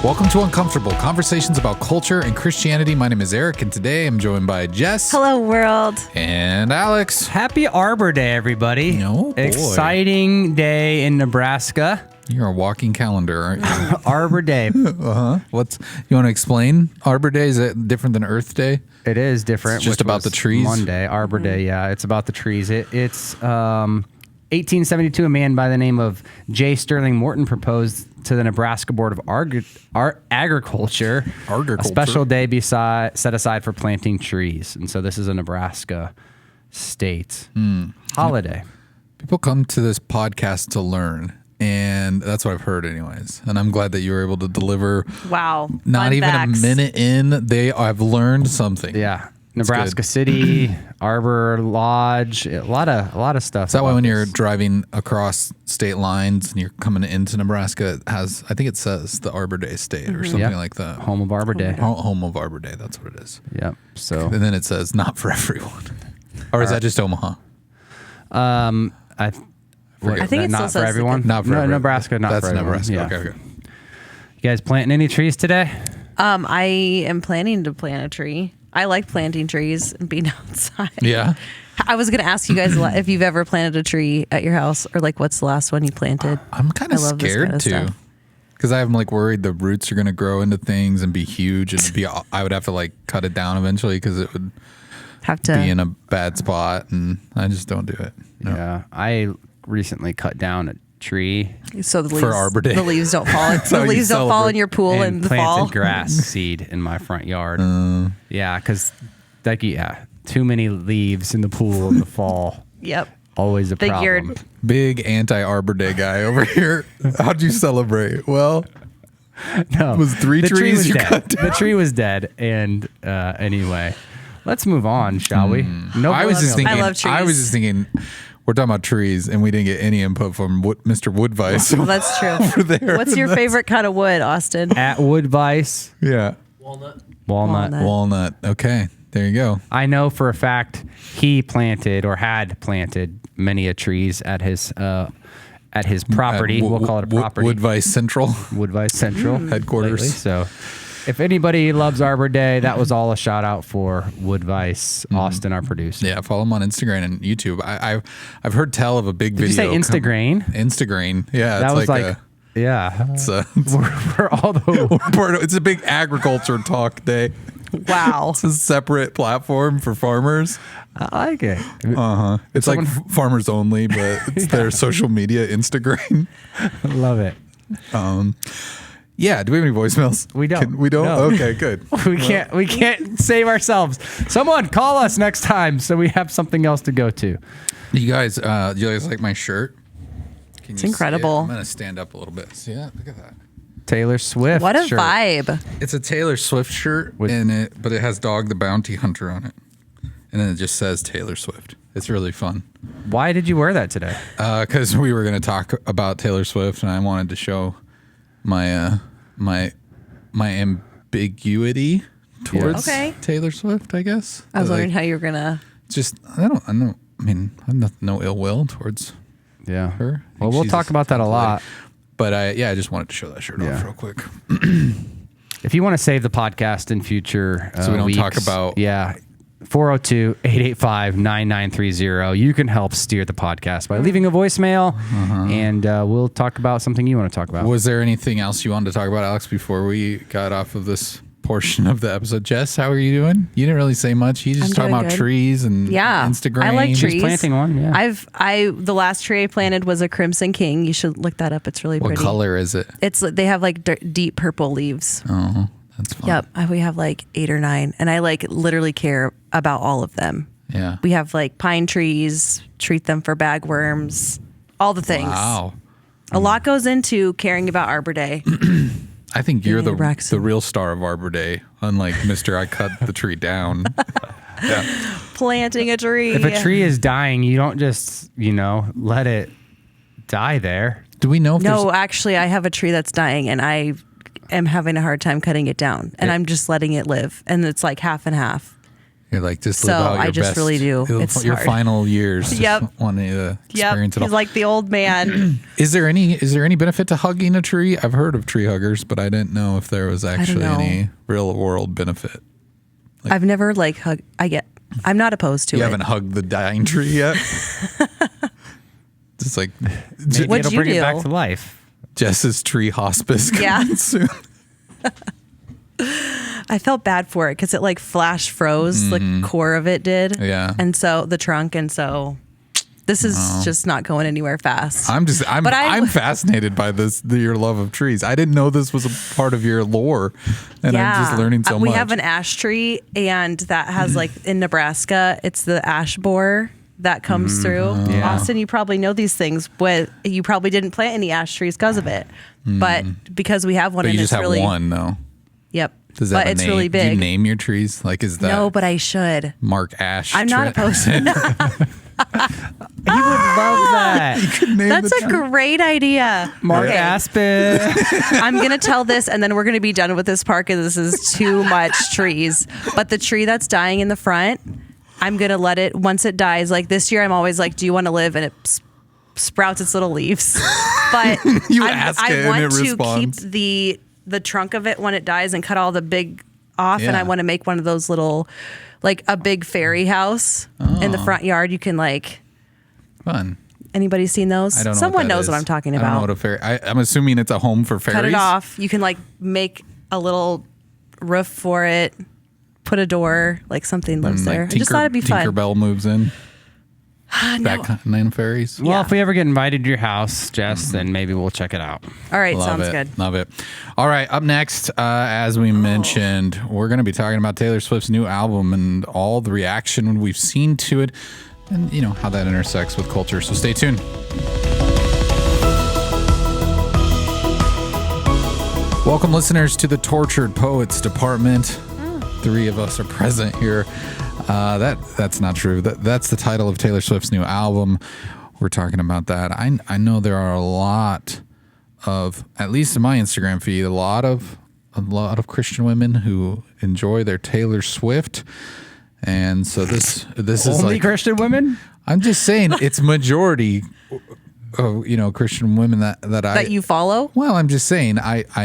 Welcome to Uncomfortable, conversations about culture and Christianity. My name is Eric, and today I'm joined by Jess. Hello, world. And Alex. Happy Arbor Day, everybody. Oh, boy. Exciting day in Nebraska. You're a walking calendar, aren't you? Arbor Day. You want to explain Arbor Day? Is it different than Earth Day? It is different. It's just about the trees? Monday, Arbor Day, yeah. It's about the trees. It's 1872, a man by the name of J. Sterling Morton proposed to the Nebraska Board of Agriculture a special day be set aside for planting trees. And so this is a Nebraska state holiday. People come to this podcast to learn, and that's what I've heard anyways. And I'm glad that you were able to deliver. Wow. Not even a minute in, I've learned something. Yeah. Nebraska City, Arbor Lodge, a lot of stuff. Is that why when you're driving across state lines and you're coming into Nebraska, it has, I think it says the Arbor Day State or something like that. Home of Arbor Day. Home of Arbor Day, that's what it is. Yep. So, and then it says not for everyone. Or is that just Omaha? I think it not still for says everyone. Not for everyone. Nebraska, not That's for everyone. Nebraska. Yeah. Okay. You guys planting any trees today? I am planning to plant a tree. I like planting trees and being outside. Yeah. I was going to ask you guys if you've ever planted a tree at your house, or like what's the last one you planted. I'm kind of love this scared kind of too. stuff. Because I'm like worried the roots are going to grow into things and be huge, and I would have to like cut it down eventually because it would Have to be in a bad spot, and I just don't do it. No. Yeah. I recently cut down a tree so the leaves, For Arbor Day. the leaves don't fall. how The you leaves don't fall celebrate. in your pool in and the fall. planted grass seed in my front yard. Yeah, because too many leaves in the pool in the fall. Yep. Always a Figured. problem. Big anti-Arbor Day guy over here. How'd you celebrate? Well, No, it was three the tree trees was you dead. cut down. The tree was dead. And anyway, let's move on, shall we? No, I was just thinking. I love trees. We're talking about trees, and we didn't get any input from Mr. Woodvice. Well, that's true. over there. What's your favorite kind of wood, Austin? at Woodvice, Yeah, walnut. Okay, there you go. I know for a fact he planted or had planted many a trees at his property. At We'll call it a property. Woodvice Central Woodvice Central headquarters. lately. So if anybody loves Arbor Day, that was all a shout out for Woodvice, Austin, our producer. Yeah, follow him on Instagram and YouTube. I've heard tell of a big Did you video. say Instagram? Instagram. Yeah, That it's was like yeah. we're all the it's a big agriculture talk day. Wow. It's a separate platform for farmers. I like it. It's like farmers only, but it's their social media Instagram. Love it. Yeah. Do we have any voicemails? We don't. We don't. No. Okay. Good. We can't save ourselves. Someone call us next time so we have something else to go to. You guys, do you guys like my shirt? Can It's you see it? incredible. I'm gonna stand up a little bit. See that? Look at that. Taylor Swift. What a shirt. vibe. It's a Taylor Swift shirt, but it has Dog the Bounty Hunter on it, and then it just says Taylor Swift. It's really fun. Why did you wear that today? Because we were going to talk about Taylor Swift, and I wanted to show my my ambiguity towards Taylor Swift. I guess I was wondering how you were gonna. Just I mean, I'm no ill will towards Yeah. her. I Well, think we'll she's talk about that a lot. But I just wanted to show that shirt off real quick. If you want to save the podcast in future So we don't weeks, talk about- 402-885-9930. You can help steer the podcast by leaving a voicemail, and we'll talk about something you want to talk about. Was there anything else you wanted to talk about, Alex, before we got off of this portion of the episode? Jess, how are you doing? You didn't really say much. You just I'm talking doing about good. trees and Instagram. I like She's trees. planting one, yeah. The last tree I planted was a Crimson King. You should look that up. It's really What pretty. color is it? They have like deep purple leaves. Oh, that's fun. Yep. We have like 8 or 9, and I like literally care about all of them. Yeah. We have like pine trees, treat them for bagworms, all the things. Wow. A lot goes into caring about Arbor Day. I think you're the Braxton. real star of Arbor Day, unlike Mr. I cut the tree down. Yeah. Planting a tree. If a tree is dying, you don't just, let it die there. Do we know if No, there's... actually, I have a tree that's dying, and I am having a hard time cutting it down, and I'm just letting it live, and it's like half and half. You're like, just So live out your I just best, really do. It's your hard. final years. Just Yep. wanting to experience it all. He's like the old man. Is there any benefit to hugging a tree? I've heard of tree huggers, but I didn't know if there was actually know. any real world benefit. I've never I'm not opposed to You it. haven't hugged the dying tree yet? Just like Maybe What'd it'll you bring do? it back to life. Jess's tree hospice coming Yeah. soon. I felt bad for it because it like flash froze. The core of it did. Yeah. And so the trunk. And so this is just not going anywhere fast. I'm But I'm fascinated by your love of trees. I didn't know this was a part of your lore, and I'm just learning so much. We have an ash tree, and that has like in Nebraska, it's the ash borer that comes through. Yeah. Austin, you probably know these things, but you probably didn't plant any ash trees because of it. But because we have one, But and you it's just have really one, though. Yep. Does that but have a it's name? really Do you big. name your trees? Like, is that No, but I should. Mark Ash? I'm not opposed to that. He would love that. That's a great idea. Mark Okay. Aspen. I'm going to tell this, and then we're going to be done with this park, and this is too much trees. But the tree that's dying in the front, I'm going to let it, once it dies, like this year, I'm always like, do you want to live? And it sprouts its little leaves. But ask it I and want it to responds. keep the trunk of it when it dies and cut all the big off. And Yeah. I want to make one of those little, like a big fairy house in the front yard. You can like, Fun. anybody seen those? I don't know. Someone what that knows is. what I'm talking I about. don't know what a fairy. I'm assuming it's a home for fairies. Cut it off. You can like make a little roof for it, put a door, like something lives there. I just thought it'd be fun. Tinkerbell moves in. No. That kind of fairies. Well, Yeah. if we ever get invited to your house, Jess, then maybe we'll check it out. All right, Love sounds it. good. Love it. All right. Up next, as we mentioned, we're going to be talking about Taylor Swift's new album and all the reaction we've seen to it, and you know how that intersects with culture. So stay tuned. Welcome, listeners, to the Tortured Poets Department. 3 of us are present here. That's not true. That's the title of Taylor Swift's new album. We're talking about that. I know there are a lot of, at least in my Instagram feed, a lot of Christian women who enjoy their Taylor Swift, and so this is Only like Christian women? I'm just saying it's majority of Christian women that You follow? Well, I'm just saying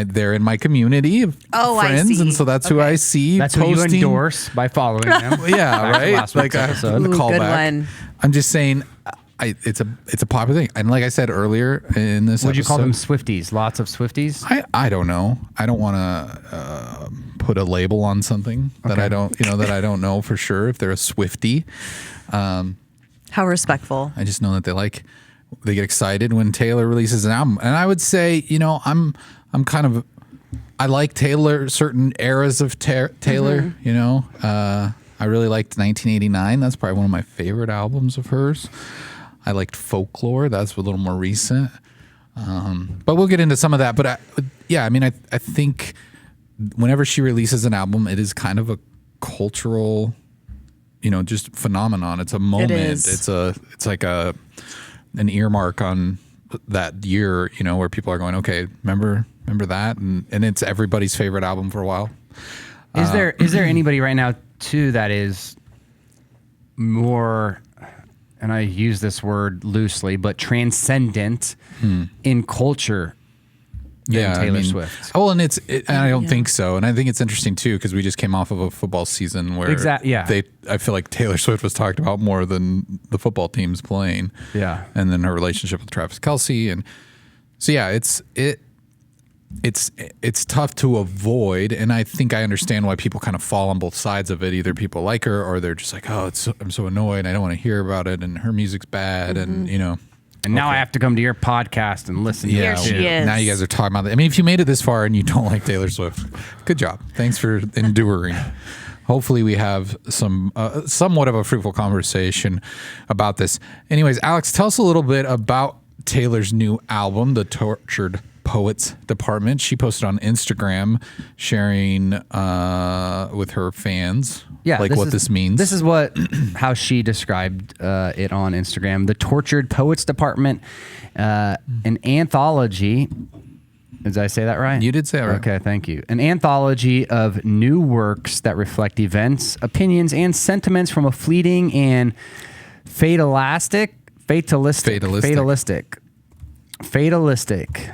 they're in my community of I friends, see. and so that's who I see. That's who posting. you endorse by following them. Yeah, Back to right. last Like week's episode. the Ooh, callback. good one. I'm just saying, it's a popular thing, and like I said earlier in this, Would you call them episode, Swifties? Lots of Swifties? I don't know. I don't want to put a label on something that I don't that I don't know for sure if they're a Swiftie. How respectful. I just know that they get excited when Taylor releases an album. And I would say, I'm kind of, I like Taylor, certain eras of Taylor, I really liked 1989. That's probably one of my favorite albums of hers. I liked Folklore. That's a little more recent. But we'll get into some of that. But I think whenever she releases an album, it is kind of a cultural, just phenomenon. It's a moment. is. It's like an earmark on that year, where people are going, okay, remember that, and it's everybody's favorite album for a while. Is there anybody right now too that is more, and I use this word loosely, but transcendent in culture than Taylor Swift? Well, and I don't think so, and I think it's interesting too because we just came off of a football season where I feel like Taylor Swift was talked about more than the football teams playing. Yeah, and then her relationship with Travis Kelce, and so it's tough to avoid, and I think I understand why people kind of fall on both sides of it. Either people like her, or they're just like, oh, I'm so annoyed, I don't want to hear about it, and her music's bad, and and now I have to come to your podcast and listen to Here it. she is. Now you guys are talking about that. I mean, if you made it this far and you don't like Taylor Swift, good job. Thanks for enduring. Hopefully we have some somewhat of a fruitful conversation about this. Anyways, Alex, tell us a little bit about Taylor's new album, The Tortured Poets Department. She posted on Instagram sharing with her fans this means. This is how she described it on Instagram. The Tortured Poets Department, an anthology Did I say that right? You did say it right. Okay, thank you. An anthology of new works that reflect events, opinions, and sentiments from a fatalistic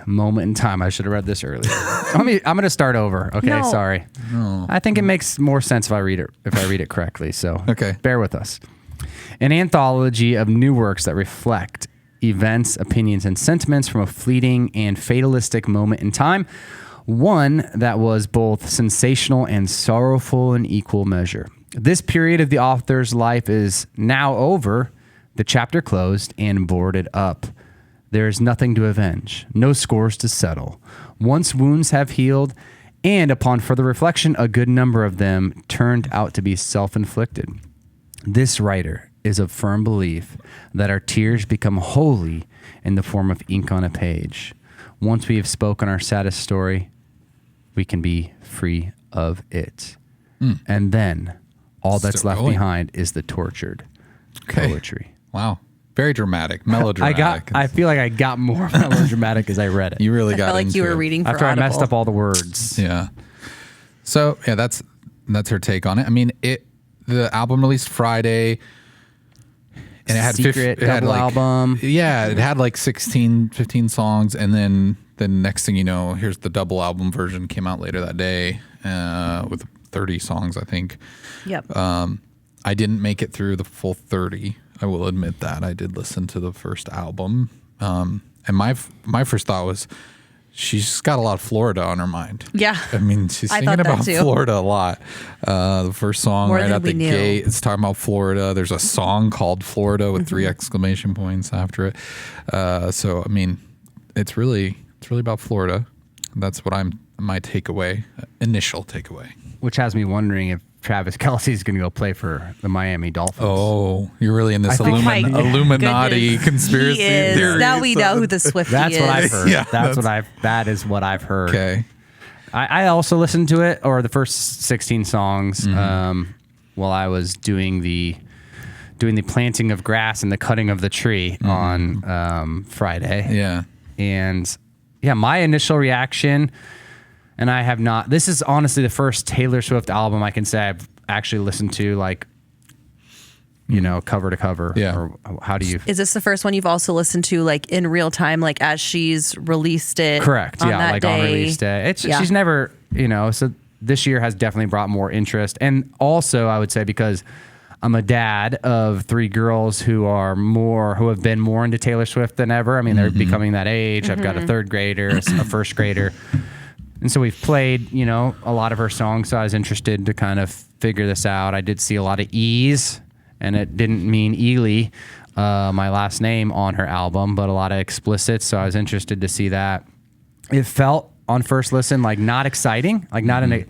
moment in time. I should have read this earlier. I'm going to start over. Okay, No. sorry. No. I think it makes more sense if I read it correctly. So Okay. bear with us. An anthology of new works that reflect events, opinions, and sentiments from a fleeting and fatalistic moment in time. One that was both sensational and sorrowful in equal measure. This period of the author's life is now over, the chapter closed and boarded up. There is nothing to avenge, no scores to settle. Once wounds have healed, and upon further reflection, a good number of them turned out to be self-inflicted. This writer is of firm belief that our tears become holy in the form of ink on a page. Once we have spoken our saddest story, we can be free of it. And then all that's Still left going. behind is the tortured Okay. poetry. Wow. Very dramatic, melodramatic. I feel like I got more melodramatic as I read it. You really I got felt like into you were it. reading for After I Audible. messed up all the words. Yeah. So yeah, that's her take on it. I mean, the album released Friday, and it had Secret double album. Yeah, it had like 16, 15 songs, and then the next thing you know, here's the double album version came out later that day with 30 songs, I think. Yep. I didn't make it through the full 30. I will admit that. I did listen to the first album, and my first thought was, she's got a lot of Florida on her mind. Yeah. I mean, she's I singing thought that about too. Florida a lot. The first song More right than out we the knew. gate, it's talking about Florida. There's a song called Florida with 3 exclamation points after it. So, I mean, it's really about Florida. That's what my takeaway, initial takeaway. Which has me wondering if Travis Kelce is going to go play for the Miami Dolphins. Oh, you're really in this I think- My Illuminati goodness. conspiracy He is. theory. Now we know who the Swiftie That's is. what I've heard. Yeah, That is what I've heard. Okay. I also listened to it, or the first 16 songs, while I was doing the planting of grass and the cutting of the tree on Friday. Yeah. And yeah, my initial reaction, and I have not, this is honestly the first Taylor Swift album I can say I've actually listened to, like, cover to cover. Yeah. Or how do you? Is this the first one you've also listened to, like, in real time, like as she's released it? Correct. On Yeah. that Like day? on release day. Yeah. She's never, so this year has definitely brought more interest. And also I would say because I'm a dad of 3 girls who have been more into Taylor Swift than ever. I mean, they're becoming that age. I've got a 3rd grader, a 1st grader. And so we've played, a lot of her songs. So I was interested to kind of figure this out. I did see a lot of E's, and it didn't mean Ely, my last name, on her album, but a lot of explicit. So I was interested to see that. It felt on first listen like not exciting, like not a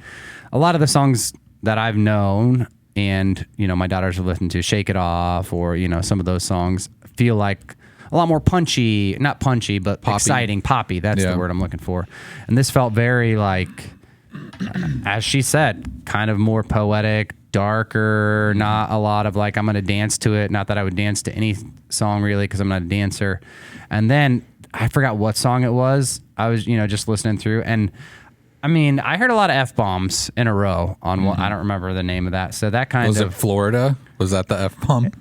lot of the songs that I've known and my daughters have listened to, Shake It Off, or some of those songs feel like a lot more punchy, not punchy, but Poppy. exciting, poppy. That's the word I'm looking for. And this felt very like, as she said, kind of more poetic, darker, not a lot of like, I'm going to dance to it. Not that I would dance to any song really, because I'm not a dancer. And then I forgot what song it was. I was, just listening through, and I mean, I heard a lot of F-bombs in a row on one. I don't remember the name of that. So that kind Was of... it Florida? Was that the F-bomb?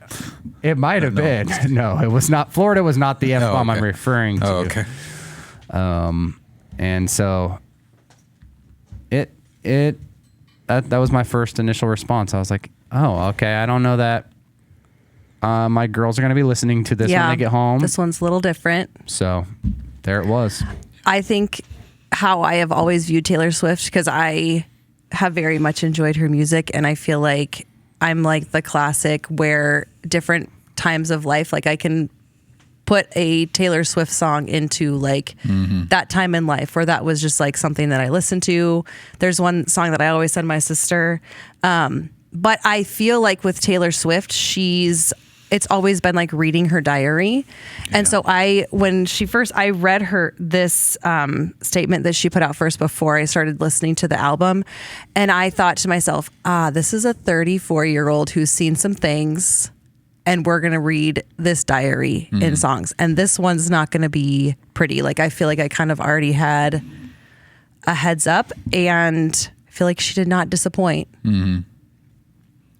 It might have been. No, it was not. Florida was not the F-bomb okay. I'm referring to. Oh, okay. And so that was my first initial response. I was like, oh, okay. I don't know that my girls are going to be listening to this when they get home. This one's a little different. So there it was. I think how I have always viewed Taylor Swift, because I have very much enjoyed her music, and I feel like I'm like the classic where different times of life, like I can put a Taylor Swift song into like that time in life where that was just like something that I listened to. There's one song that I always send my sister. But I feel like with Taylor Swift, it's always been like reading her diary. And so when she first, I read her this statement that she put out first before I started listening to the album. And I thought to myself, this is a 34-year-old who's seen some things, and we're going to read this diary in songs. And this one's not going to be pretty. Like, I feel like I kind of already had a heads up, and I feel like she did not disappoint.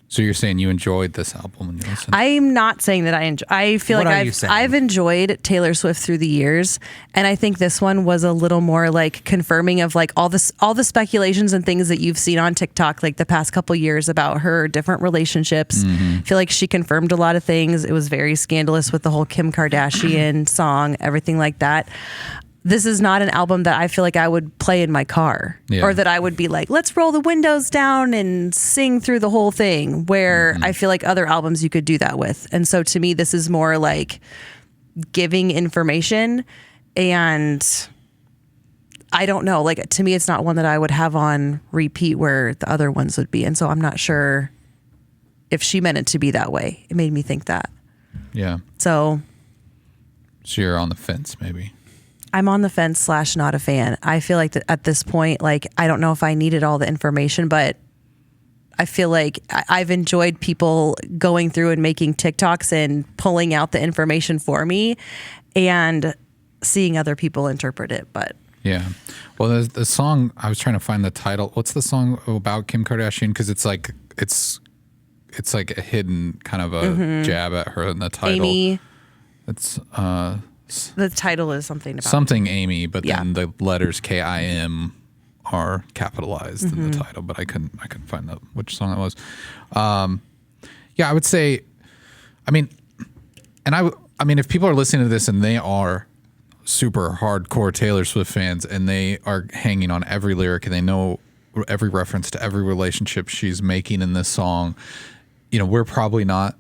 So you're saying you enjoyed this album when you listened? I'm not saying that I enjoy. I feel What are like you saying? I've enjoyed Taylor Swift through the years, and I think this one was a little more like confirming of like all the speculations and things that you've seen on TikTok like the past couple years about her different relationships. I feel like she confirmed a lot of things. It was very scandalous with the whole Kim Kardashian song, everything like that. This is not an album that I feel like I would play in my car, or that I would be like, let's roll the windows down and sing through the whole thing, where I feel like other albums you could do that with. And so to me, this is more like giving information, and I don't know, like to me, it's not one that I would have on repeat where the other ones would be. And so I'm not sure if she meant it to be that way. It made me think that. Yeah. So you're on the fence, maybe. I'm on the fence / not a fan. I feel like that at this point, like, I don't know if I needed all the information, but I feel like I've enjoyed people going through and making TikToks and pulling out the information for me and seeing other people interpret it. But yeah. Well, the song, I was trying to find the title. What's the song about Kim Kardashian? Because it's like a hidden kind of a jab at her in the title. Amy, It's the title is something about something Amy, but then the letters KIM are capitalized in the title. But I couldn't find out which song that was. Yeah, I would say, I mean, if people are listening to this and they are super hardcore Taylor Swift fans and they are hanging on every lyric and they know every reference to every relationship she's making in this song, we're probably not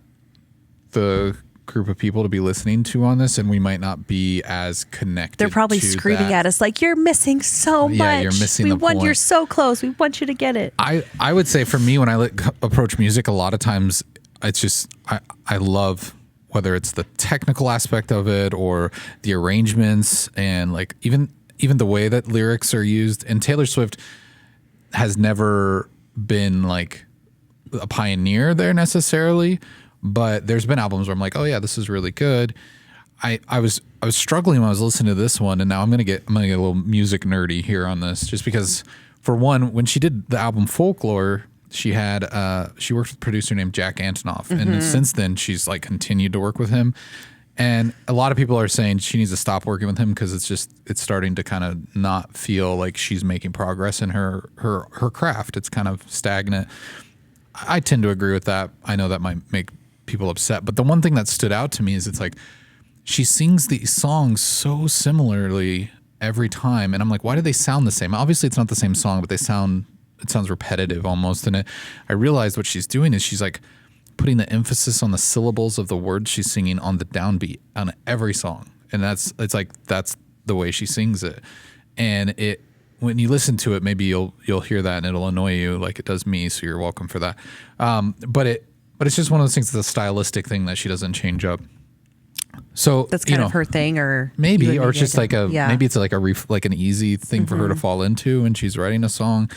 the group of people to be listening to on this, and we might not be as connected. They're probably to screaming that. at us like, you're missing so much. Yeah, you're missing the point. You're so close. We want you to get it. I would say for me, when I approach music, a lot of times it's just I love whether it's the technical aspect of it or the arrangements and like even the way that lyrics are used. And Taylor Swift has never been like a pioneer there necessarily, but there's been albums where I'm like, oh yeah, this is really good. I was struggling when I was listening to this one, and now I'm gonna get a little music nerdy here on this, just because for one, when she did the album Folklore, she worked with a producer named Jack Antonoff, and since then she's like continued to work with him. And a lot of people are saying she needs to stop working with him because it's starting to kind of not feel like she's making progress in her craft. It's kind of stagnant. I tend to agree with that. I know that might make people upset, but the one thing that stood out to me is it's like she sings these songs so similarly every time, and I'm like, why do they sound the same? Obviously it's not the same song, but it sounds repetitive almost. And I realized what she's doing is she's like putting the emphasis on the syllables of the words she's singing on the downbeat on every song, and that's the way she sings it. And when you listen to it, maybe you'll hear that and it'll annoy you like it does me, so you're welcome for that. But it's just one of those things that's a stylistic thing that she doesn't change up. So That's kind of her thing, or maybe, or it's just like maybe it's like like an easy thing for her to fall into when she's writing a song.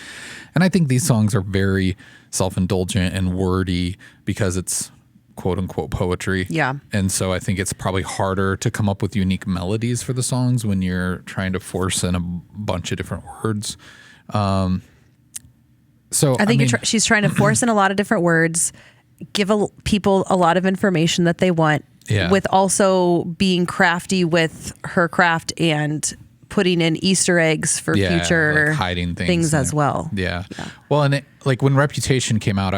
And I think these songs are very self-indulgent and wordy because it's quote unquote poetry. Yeah. And so I think it's probably harder to come up with unique melodies for the songs when you're trying to force in a bunch of different words. So I think she's trying to force in a lot of different words, give people a lot of information that they want, with also being crafty with her craft and putting in Easter eggs for future like hiding things as well. Yeah. Well, and like when Reputation came out,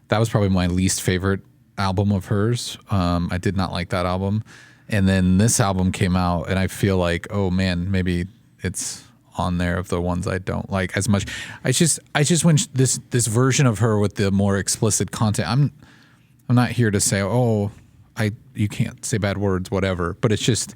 that was probably my least favorite album of hers. I did not like that album. And then this album came out and I feel like, oh man, maybe it's on there of the ones I don't like as much. I just when this version of her with the more explicit content, I'm not here to say, oh, you can't say bad words, whatever. But it's just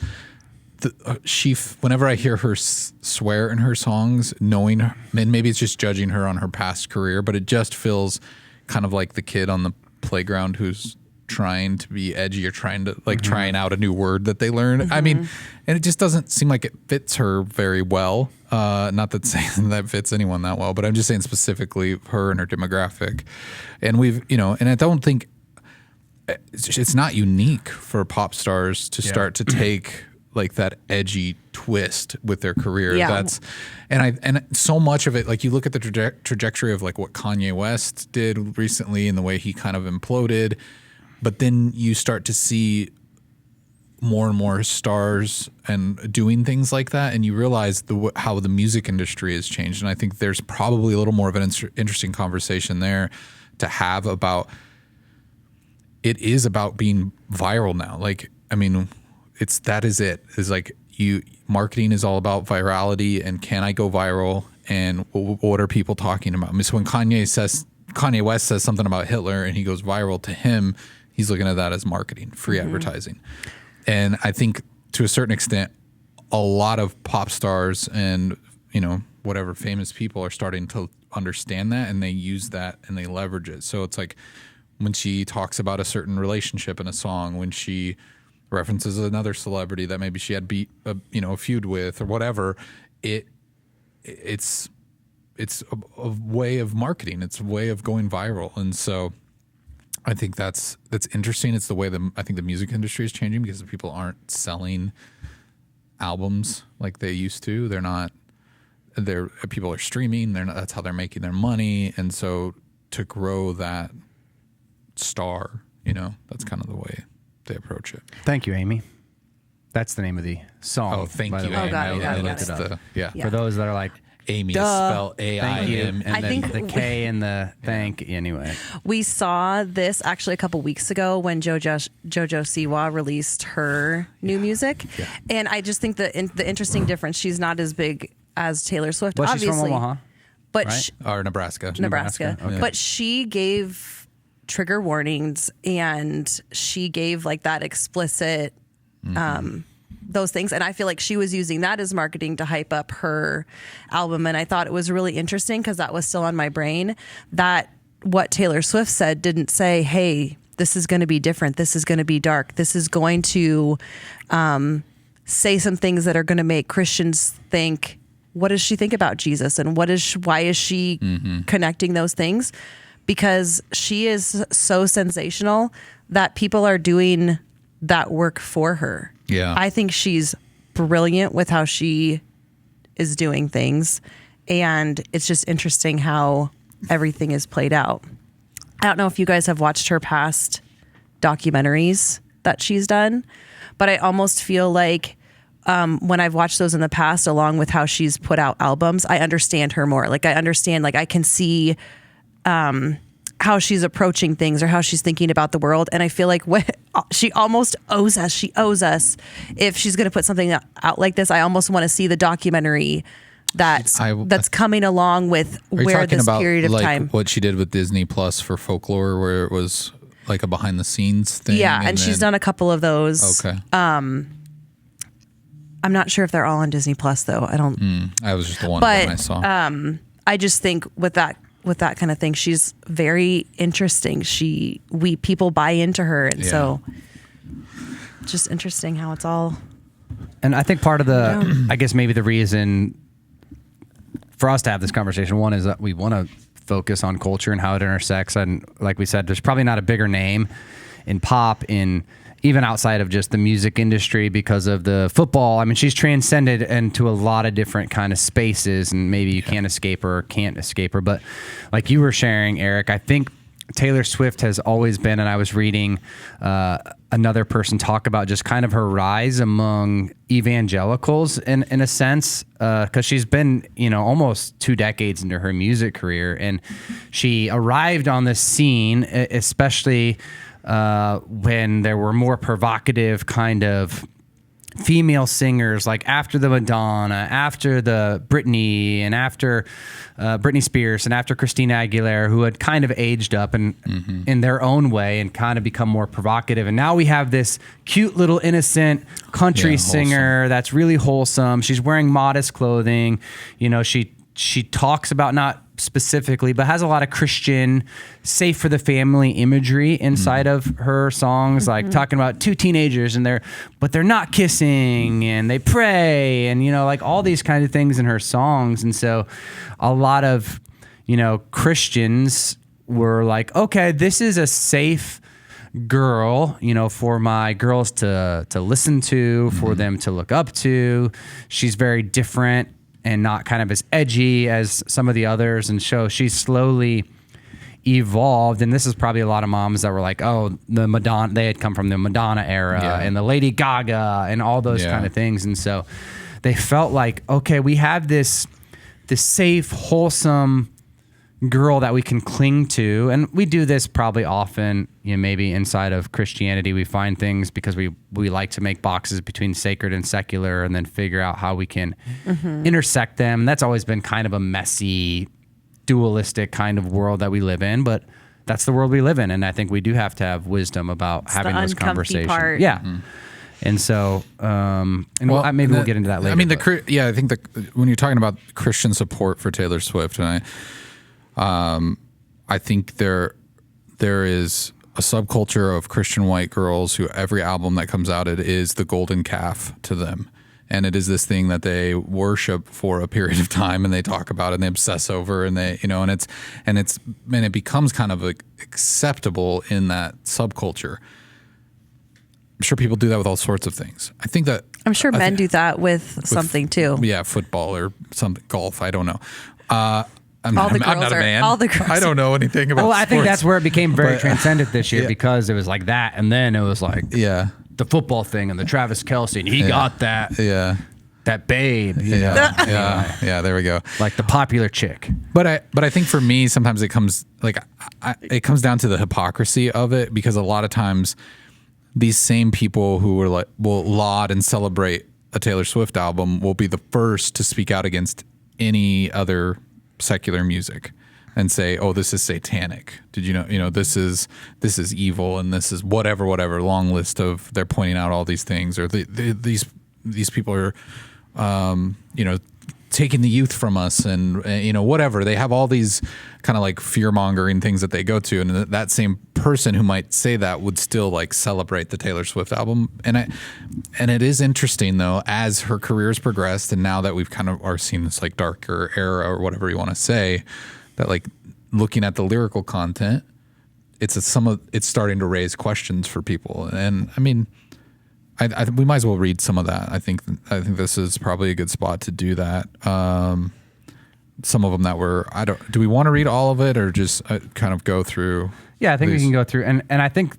whenever I hear her swear in her songs, knowing her, and maybe it's just judging her on her past career, but it just feels kind of like the kid on the playground who's trying to be edgy or trying to trying out a new word that they learn. I mean, and it just doesn't seem like it fits her very well. Not that saying that fits anyone that well, but I'm just saying specifically her and her demographic. And and I don't think it's not unique for pop stars to start to take like that edgy twist with their career. Yeah. And so much of it, like you look at the trajectory of like what Kanye West did recently and the way he kind of imploded, but then you start to see more and more stars and doing things like that, and you realize how the music industry has changed. And I think there's probably a little more of an interesting conversation there to have about. It is about being viral now. Like, I mean, that is it. It's like marketing is all about virality and can I go viral and what are people talking about? I mean, so when Kanye West says something about Hitler and he goes viral, to him, he's looking at that as marketing, free advertising. And I think to a certain extent, a lot of pop stars and, whatever famous people are starting to understand that, and they use that and they leverage it. So it's like when she talks about a certain relationship in a song, when she references another celebrity that maybe she had a feud with or whatever, it's a way of marketing. It's a way of going viral. And so I think that's interesting. It's the way I think the music industry is changing because people aren't selling albums like they used to. People are streaming. That's how they're making their money. And so to grow that star, that's kind of the way they approach it. Thank you, Amy. That's the name of the song. Oh, thank you, way. Amy. got it, I got looked it. at the. For those that are like, Amy Duh. is spelled thank you, A-I-M. and I then think the K and the thank. Anyway, We saw this actually a couple weeks ago when JoJo Siwa released her new music, and I just think the interesting difference. She's not as big as Taylor Swift, well, obviously, she's from Omaha, but right? Or Nebraska. Nebraska. Okay. But she gave trigger warnings and she gave like that explicit those things, and I feel like she was using that as marketing to hype up her album. And I thought it was really interesting because that was still on my brain, that what Taylor Swift said didn't say, hey, this is going to be different, this is going to be dark, this is going to say some things that are going to make Christians think, what does she think about Jesus, and why is she connecting those things? Because she is so sensational that people are doing that work for her. Yeah. I think she's brilliant with how she is doing things, and it's just interesting how everything is played out. I don't know if you guys have watched her past documentaries that she's done, but I almost feel like when I've watched those in the past, along with how she's put out albums, I understand her more. Like I understand, like I can see how she's approaching things or how she's thinking about the world. And I feel like she almost owes us. She owes us. If she's going to put something out like this, I almost want to see the documentary that's coming along with where this period of time. What she did with Disney Plus for Folklore, where it was like a behind the scenes thing. Yeah, and she's done a couple of those. Okay. I'm not sure if they're all on Disney Plus though. I don't. I was just the one But, that I saw. I just think with that kind of thing, she's very interesting. People buy into her, and so just interesting how it's all. And I think part of I guess maybe the reason for us to have this conversation, one is that we want to focus on culture and how it intersects. And like we said, there's probably not a bigger name in pop, even outside of just the music industry because of the football. I mean, she's transcended into a lot of different kind of spaces, and maybe you can't escape her or can't escape her. But like you were sharing, Eric, I think Taylor Swift has always been, and I was reading another person talk about just kind of her rise among evangelicals in a sense, because she's been, almost 2 decades into her music career, and she arrived on this scene, especially when there were more provocative kind of female singers, like after the Madonna, after the Britney, and after Britney Spears, and after Christina Aguilera, who had kind of aged up and in their own way and kind of become more provocative. And now we have this cute little innocent country singer that's really wholesome. She's wearing modest clothing. She talks about, not specifically, but has a lot of Christian, safe for the family imagery inside of her songs, like talking about 2 teenagers but they're not kissing and they pray and, like all these kinds of things in her songs. And so a lot of, Christians were like, okay, this is a safe girl, for my girls to listen to, for them to look up to. She's very different and not kind of as edgy as some of the others. And so she's slowly evolved. And this is probably a lot of moms that were like, oh, the Madonna, they had come from the Madonna era and the Lady Gaga and all those kind of things. And so they felt like, okay, we have this safe, wholesome girl that we can cling to. And we do this probably often, maybe inside of Christianity, we find things because we like to make boxes between sacred and secular and then figure out how we can intersect them. And that's always been kind of a messy, dualistic kind of world that we live in, but that's the world we live in. And I think we do have to have wisdom about having those conversations. Part. Yeah. And so, maybe we'll get into that later. I mean, I think when you're talking about Christian support for Taylor Swift, and I think there is a subculture of Christian white girls who every album that comes out, it is the golden calf to them. And it is this thing that they worship for a period of time and they talk about it and they obsess over and they, and it becomes kind of acceptable in that subculture. I'm sure people do that with all sorts of things. I think that I'm sure men do that with something too. Yeah, football or something, golf. I don't know. I'm not a man. All the girls I don't know anything about. Well, I think sports. that's where it became very transcendent this year because it was like that, and then it was like the football thing and the Travis Kelce, and he got that that babe. Yeah. There we go. Like the popular chick. But I think for me sometimes it comes down to the hypocrisy of it, because a lot of times these same people who will laud and celebrate a Taylor Swift album will be the first to speak out against any other secular music and say, oh, this is satanic. Did you know, this is evil and this is whatever, long list of, they're pointing out all these things, or these people are, taking the youth from us and whatever. They have all these kind of like fear mongering things that they go to. And that same person who might say that would still like celebrate the Taylor Swift album. And it is interesting though, as her career's progressed and now that we've kind of are seeing this like darker era or whatever you want to say, that like looking at the lyrical content, it's starting to raise questions for people. And I mean, we might as well read some of that. I think this is probably a good spot to do that. Some of them that were, do we want to read all of it or just kind of go through? Yeah, I think we can go through. And I think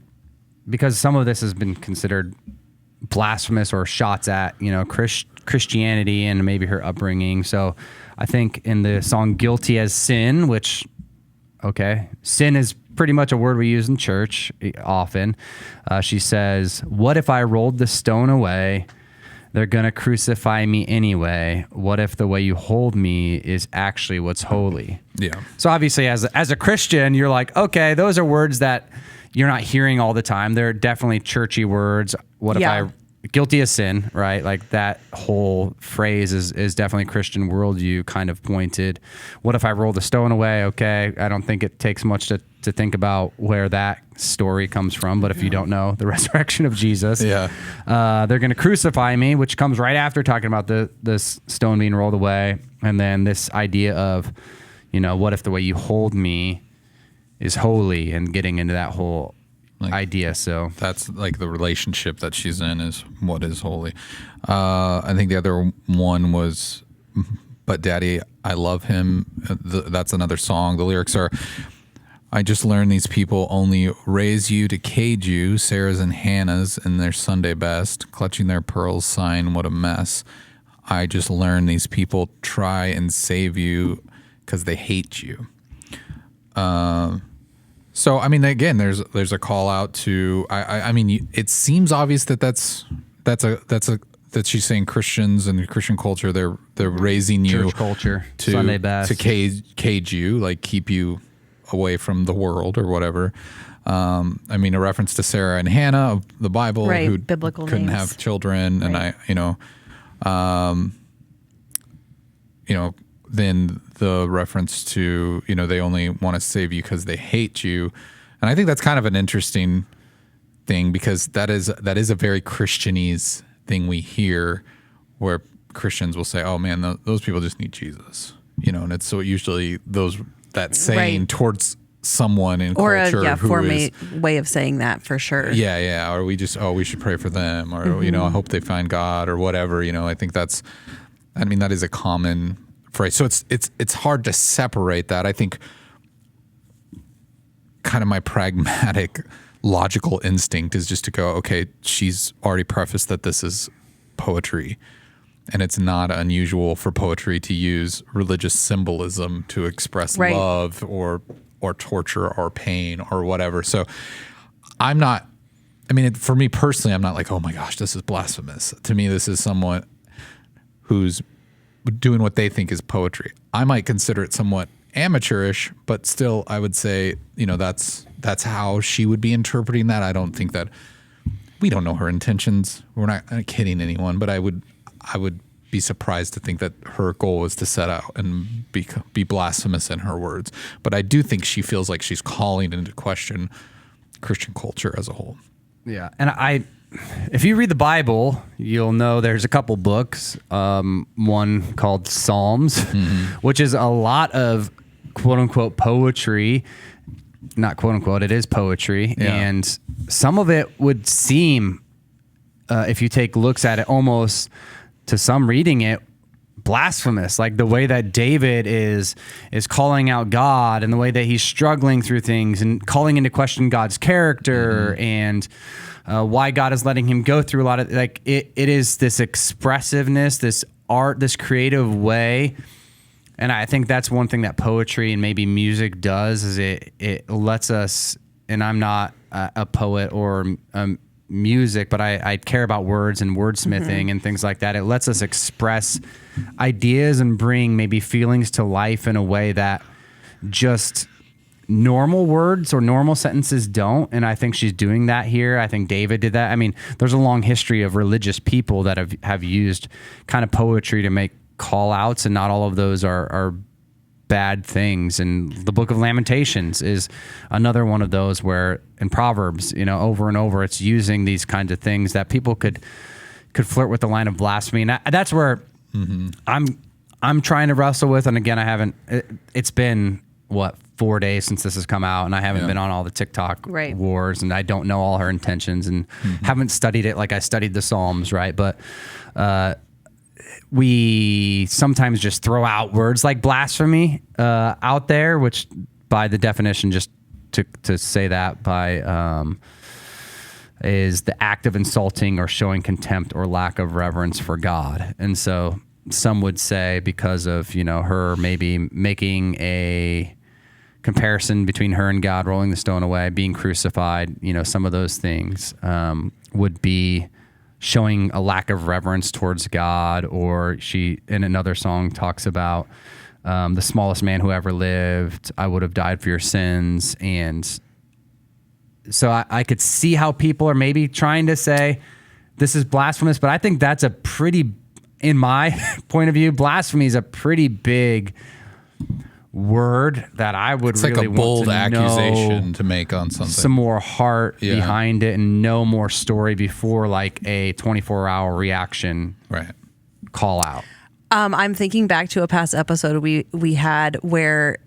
because some of this has been considered blasphemous or shots at, Christianity and maybe her upbringing. So I think in the song Guilty as Sin, which, sin is pretty much a word we use in church often. She says, what if I rolled the stone away? They're going to crucify me anyway. What if the way you hold me is actually what's holy? Yeah. So obviously as a Christian, you're like, okay, those are words that you're not hearing all the time. They're definitely churchy words. What if I guilty as sin, right? Like that whole phrase is definitely Christian worldview kind of pointed. What if I roll the stone away? Okay. I don't think it takes much to think about where that story comes from. But if you don't know the resurrection of Jesus, they're going to crucify me, which comes right after talking about this stone being rolled away. And then this idea of, what if the way you hold me is holy, and getting into that whole idea. So that's like the relationship that she's in is what is holy. I think the other one was, but Daddy, I love him. That's another song. The lyrics are, I just learned these people only raise you to cage you, Sarah's and Hannah's in their Sunday best, clutching their pearls, sighing, what a mess. I just learned these people try and save you because they hate you. So I mean, again, there's a call out to. I mean, it seems obvious that she's saying Christians and Christian culture, they're raising you, church culture, to Sunday best, to cage you, like keep you away from the world or whatever. I mean, a reference to Sarah and Hannah of the Bible, right, who biblical couldn't names. have children, right. And then the reference to, they only want to save you because they hate you. And I think that's kind of an interesting thing, because that is a very Christianese thing we hear, where Christians will say, oh man, those people just need Jesus, and it's so usually that saying towards someone in or culture a who is way of saying that for sure. yeah, or we just we should pray for them, or I hope they find God or whatever. I think that is a common phrase. So it's hard to separate that. I think kind of my pragmatic logical instinct is just to go, okay, she's already prefaced that this is poetry, and it's not unusual for poetry to use religious symbolism to express love or torture or pain or whatever. So I'm not, for me personally, I'm not like, oh my gosh, this is blasphemous. To me, this is someone who's doing what they think is poetry. I might consider it somewhat amateurish, but still I would say, that's how she would be interpreting that. I don't think that, we don't know her intentions. We're not kidding anyone, but I would be surprised to think that her goal is to set out and be blasphemous in her words. But I do think she feels like she's calling into question Christian culture as a whole. Yeah. And if you read the Bible, you'll know there's a couple books, one called Psalms, which is a lot of quote unquote poetry, not quote unquote, it is poetry. Yeah. And some of it would seem, if you take looks at it, almost to some reading it, blasphemous, like the way that David is calling out God and the way that he's struggling through things and calling into question God's character and why God is letting him go through a lot of, like, it is this expressiveness, this art, this creative way. And I think that's one thing that poetry and maybe music does, is it lets us, and I'm not a poet or music, but I care about words and wordsmithing and things like that. It lets us express ideas and bring maybe feelings to life in a way that just normal words or normal sentences don't. And I think she's doing that here. I think David did that. There's a long history of religious people that have used kind of poetry to make call outs, and not all of those are bad things. And the book of Lamentations is another one of those where, in Proverbs, over and over, it's using these kinds of things that people could flirt with the line of blasphemy. And that's where I'm trying to wrestle with. And again, it's been 4 days since this has come out, and I haven't been on all the TikTok wars, and I don't know all her intentions, and haven't studied it like I studied the Psalms, right? But we sometimes just throw out words like blasphemy out there, which by the definition, just to say that is the act of insulting or showing contempt or lack of reverence for God. And so some would say, because of, her maybe making a comparison between her and God, rolling the stone away, being crucified, some of those things would be showing a lack of reverence towards God. Or she, in another song, talks about the smallest man who ever lived, I would have died for your sins. And so I could see how people are maybe trying to say this is blasphemous, but I think that's in my point of view, blasphemy is a pretty big word that I would it's really like a bold want to accusation to make on something. Some more heart behind it, and no more story before like a 24-hour reaction call out. I'm thinking back to a past episode we had where,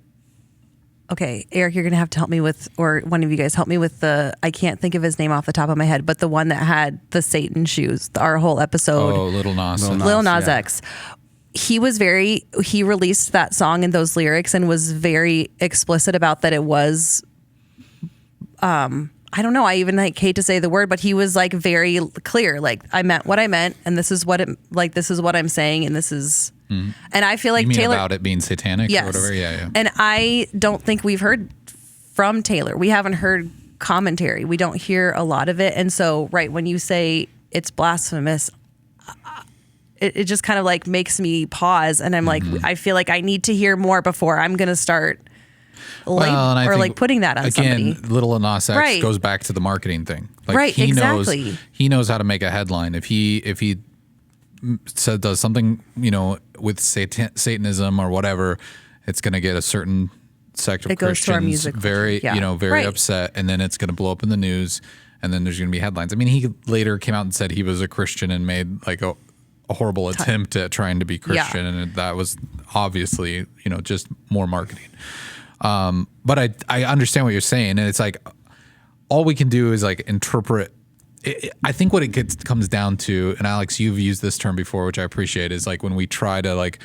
okay, Eric, you're going to have to help me with, or one of you guys help me with I can't think of his name off the top of my head, but the one that had the Satan shoes, our whole episode. Oh, Lil Nas X. He released that song and those lyrics and was very explicit about that. It was, I don't know, I even hate to say the word, but he was like very clear. Like, I meant what I meant, and this is what this is what I'm saying. And this is, and I feel like you mean Taylor, about it being satanic or whatever. Yeah. And I don't think we've heard from Taylor. We haven't heard commentary. We don't hear a lot of it. And so, when you say it's blasphemous, it just kind of like makes me pause, and I'm like, I feel like I need to hear more before I'm going to start putting that on somebody. Again, Lil Nas X goes back to the marketing thing. Like, exactly. He knows how to make a headline. If he does something, with Satanism or whatever, it's going to get a certain sect of Christians very upset, and then it's going to blow up in the news, and then there's going to be headlines. He later came out and said he was a Christian and made like a horrible attempt at trying to be Christian, and that was obviously, just more marketing. But I understand what you're saying, and it's like all we can do is like interpret. I think what it comes down to, and Alex, you've used this term before, which I appreciate, is like when we try to like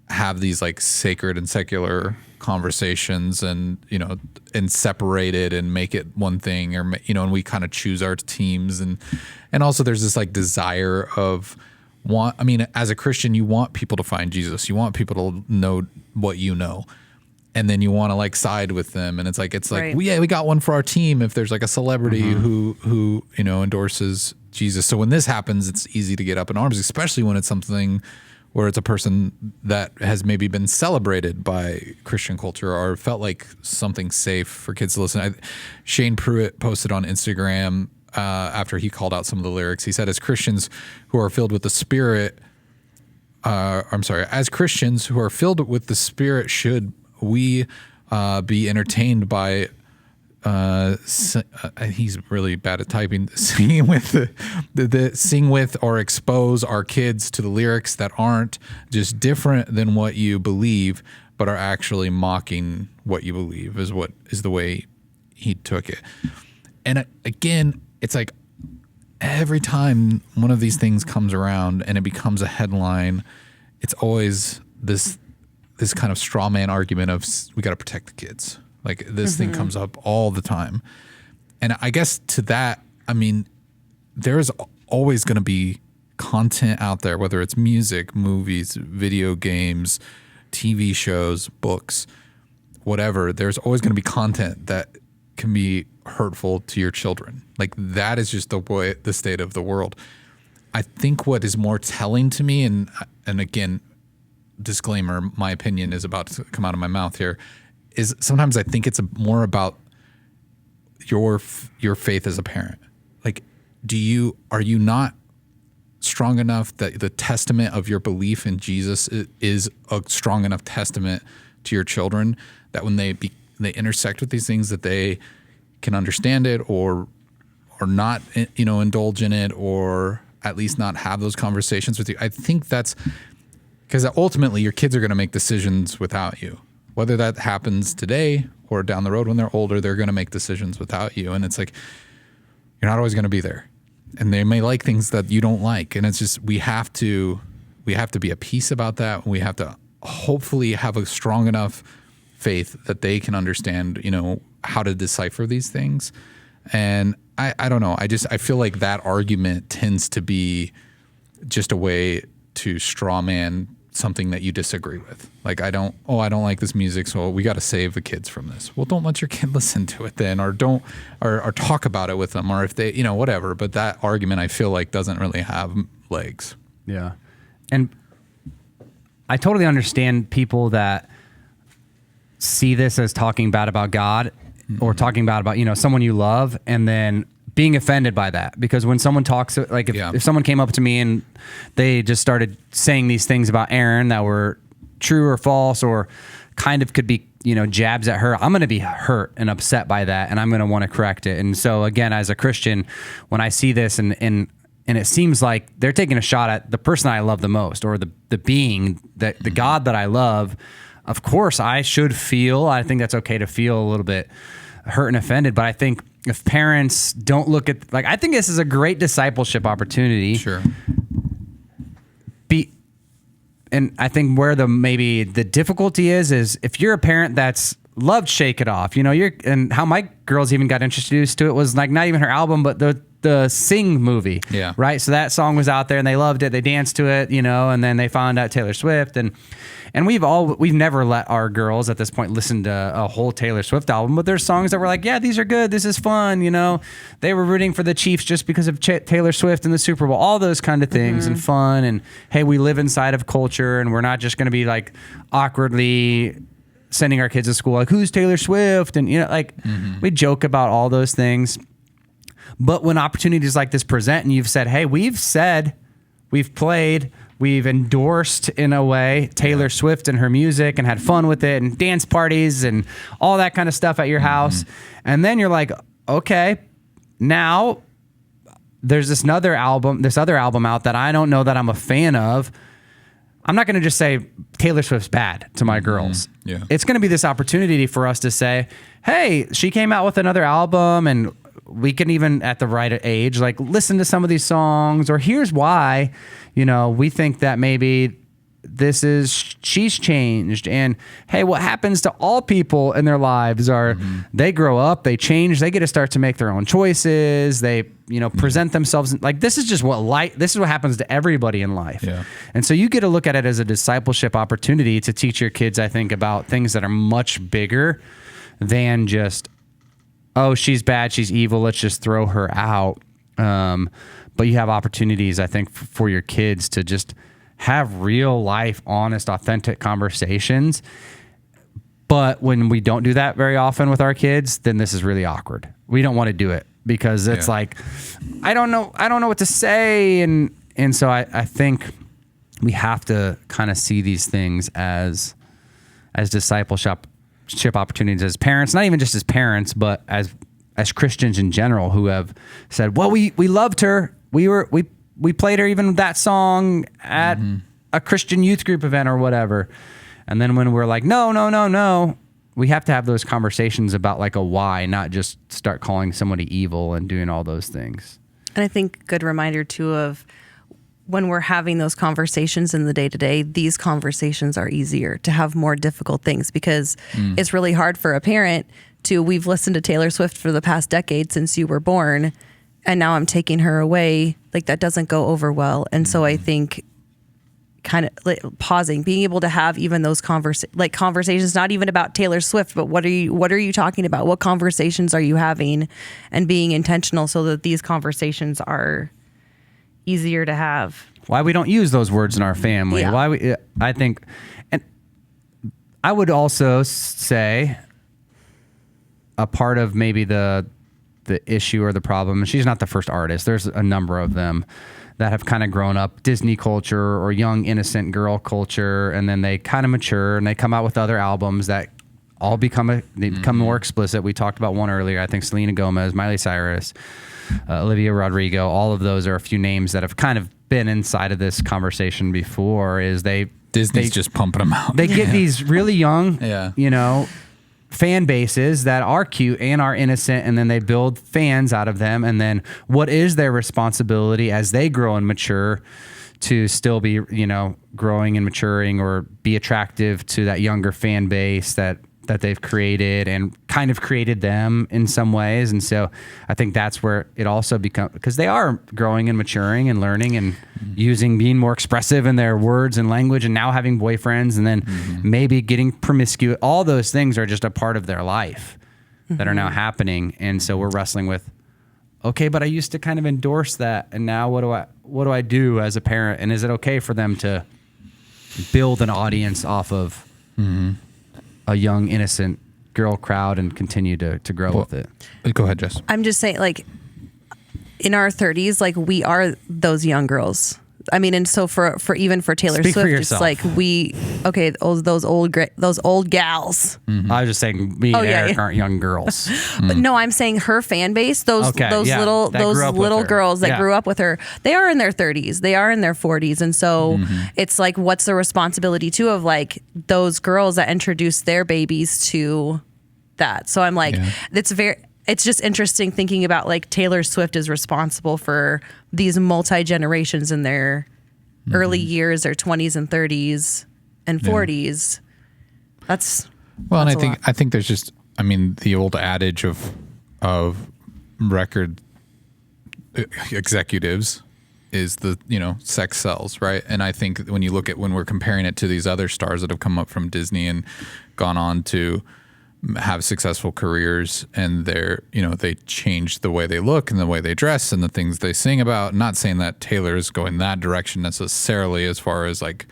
have these like sacred and secular conversations and, you know, and separate it and make it one thing, or, you know, and we kind of choose our teams. And also there's this like desire of I mean, as a Christian, you want people to find Jesus. You want people to know what you know. And then you want to like side with them, and it's like Right. we got one for our team if there's like a celebrity who you know endorses Jesus. So when this happens, it's easy to get up in arms, especially when it's something where it's a person that has maybe been celebrated by Christian culture or felt like something safe for kids to listen. Shane Pruitt posted on Instagram after he called out some of the lyrics. He said, as Christians who are filled with the Spirit, as Christians who are filled with the Spirit, should we be entertained by he's really bad at typing, singing with sing with or expose our kids to the lyrics that aren't just different than what you believe but are actually mocking what you believe, is the way he took it. And again, it's like every time one of these things comes around and it becomes a headline, it's always this kind of straw man argument of we got to protect the kids. Like this thing comes up all the time. And I guess to that, I mean, there's always going to be content out there, whether it's music, movies, video games, TV shows, books, whatever. There's always going to be content that can be hurtful to your children. Like that is just the state of the world. I think what is more telling to me, and again, disclaimer, my opinion is about to come out of my mouth here, is sometimes I think it's more about your faith as a parent. Like, are you not strong enough that the testament of your belief in Jesus is a strong enough testament to your children that when they intersect with these things that they can understand it or not, you know, indulge in it, or at least not have those conversations with you? I think that's because ultimately your kids are going to make decisions without you. Whether that happens today or down the road when they're older, they're going to make decisions without you. And it's like, you're not always going to be there. And they may like things that you don't like. And it's just, we have to be at peace about that. We have to hopefully have a strong enough faith that they can understand, you know, how to decipher these things. And I don't know. I feel like that argument tends to be just a way to straw man something that you disagree with. Like, I don't like this music, so we got to save the kids from this. Well, don't let your kid listen to it then, or don't, or talk about it with them, or if they, you know, whatever. But that argument, I feel like, doesn't really have legs. Yeah. And I totally understand people that see this as talking bad about God or talking bad about, you know, someone you love, and then being offended by that. Because when someone talks, like if someone came up to me and they just started saying these things about Aaron that were true or false or kind of could be, you know, jabs at her, I'm going to be hurt and upset by that, and I'm going to want to correct it. And so again, as a Christian, when I see this and it seems like they're taking a shot at the person I love the most, or the being, that the God that I love, of course I should feel, I think that's okay to feel a little bit hurt and offended. But I think if parents don't look at, like, I think this is a great discipleship opportunity. Sure. And I think where maybe the difficulty is if you're a parent that's loved Shake It Off, you know, and how my girls even got introduced to it was like not even her album, but the Sing movie. Yeah. Right. So that song was out there and they loved it. They danced to it, you know, and then they found out Taylor Swift, and we've never let our girls at this point listen to a whole Taylor Swift album, but there's songs that were like, yeah, these are good. This is fun. You know, they were rooting for the Chiefs just because of Taylor Swift in the Super Bowl, all those kind of things, and fun. And hey, we live inside of culture, and we're not just going to be like awkwardly sending our kids to school like, who's Taylor Swift? And, you know, like we joke about all those things. But when opportunities like this present and you've said, hey, we've played, we've endorsed in a way Taylor Swift and her music and had fun with it and dance parties and all that kind of stuff at your house. And then you're like, okay, now there's this other album out that I don't know that I'm a fan of. I'm not going to just say Taylor Swift's bad to my girls. Yeah. It's going to be this opportunity for us to say, hey, she came out with another album, and we can even at the right age, like, listen to some of these songs, or here's why, we think that maybe she's changed. And hey, what happens to all people in their lives are they grow up, they change, they get to start to make their own choices. They, present themselves like, this is what happens to everybody in life. Yeah. And so you get to look at it as a discipleship opportunity to teach your kids, I think, about things that are much bigger than just, oh, she's bad, she's evil, let's just throw her out. But you have opportunities, I think, for your kids to just have real life, honest, authentic conversations. But when we don't do that very often with our kids, then this is really awkward. We don't want to do it because it's like, I don't know what to say. And so I think we have to kind of see these things as discipleship opportunities as parents, not even just as parents, but as Christians in general who have said, well, we loved her. We played her even that song at a Christian youth group event or whatever. And then when we're like, no, we have to have those conversations about like a why, not just start calling somebody evil and doing all those things. And I think good reminder too of when we're having those conversations in the day-to-day, these conversations are easier to have more difficult things because it's really hard for a parent we've listened to Taylor Swift for the past decade since you were born, and now I'm taking her away. Like, that doesn't go over well. And so I think kind of like pausing, being able to have even those conversations, not even about Taylor Swift, but what are you talking about? What conversations are you having? And being intentional so that these conversations are easier to have. Why we don't use those words in our family. Yeah. I think, and I would also say a part of maybe the issue or the problem, and she's not the first artist. There's a number of them that have kind of grown up Disney culture or young innocent girl culture, and then they kind of mature and they come out with other albums that all become more explicit. We talked about one earlier. I think Selena Gomez, Miley Cyrus, Olivia Rodrigo. All of those are a few names that have kind of been inside of this conversation before. Disney's just pumping them out. They get these really young, fan bases that are cute and are innocent, and then they build fans out of them. And then what is their responsibility as they grow and mature to still be, growing and maturing or be attractive to that younger fan base that they've created and kind of created them in some ways. And so I think that's where it also becomes, because they are growing and maturing and learning and being more expressive in their words and language, and now having boyfriends, and then maybe getting promiscuous. All those things are just a part of their life that are now happening. And so we're wrestling with, okay, but I used to kind of endorse that, and now what do I do as a parent? And is it okay for them to build an audience off of a young, innocent girl crowd and continue to grow with it? Go ahead, Jess. I'm just saying, like, in our 30s, like, we are those young girls. I mean, and so for Taylor Speak for Swift, yourself. it's like those old gals. I was just saying, me and Eric aren't young girls. But no, I'm saying her fan base, those little girls that grew up with her, they are in their 30s, they are in their 40s, and so it's like, what's the responsibility too of like those girls that introduced their babies to that? So I'm like, it's just interesting thinking about like Taylor Swift is responsible for these multi-generations in their early years, their 20s and 30s and 40s. And I think there's just, I mean, the old adage of record executives is the, sex sells, right? And I think when you look at, when we're comparing it to these other stars that have come up from Disney and gone on to have successful careers, and they change the way they look and the way they dress and the things they sing about. Not saying that Taylor is going that direction necessarily, as far as like,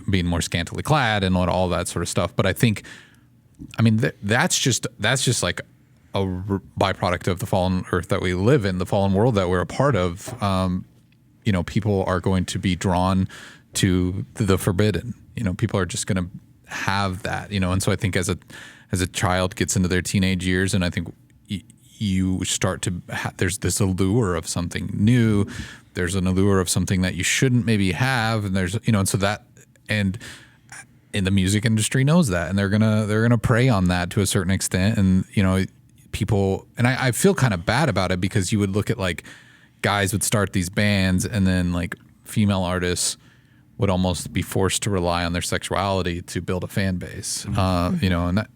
being more scantily clad and all that sort of stuff. But I think, I mean, that's just like a byproduct of the fallen earth that we live in, the fallen world that we're a part of. People are going to be drawn to the forbidden. People are just going to have that, and so I think as a child gets into their teenage years, and I think you start to there's this allure of something new, there's an allure of something that you shouldn't maybe have, and there's, and so that, and in the music industry knows that, and they're gonna prey on that to a certain extent, and people, and I feel kind of bad about it, because you would look at like guys would start these bands, and then like female artists would almost be forced to rely on their sexuality to build a fan base, and that,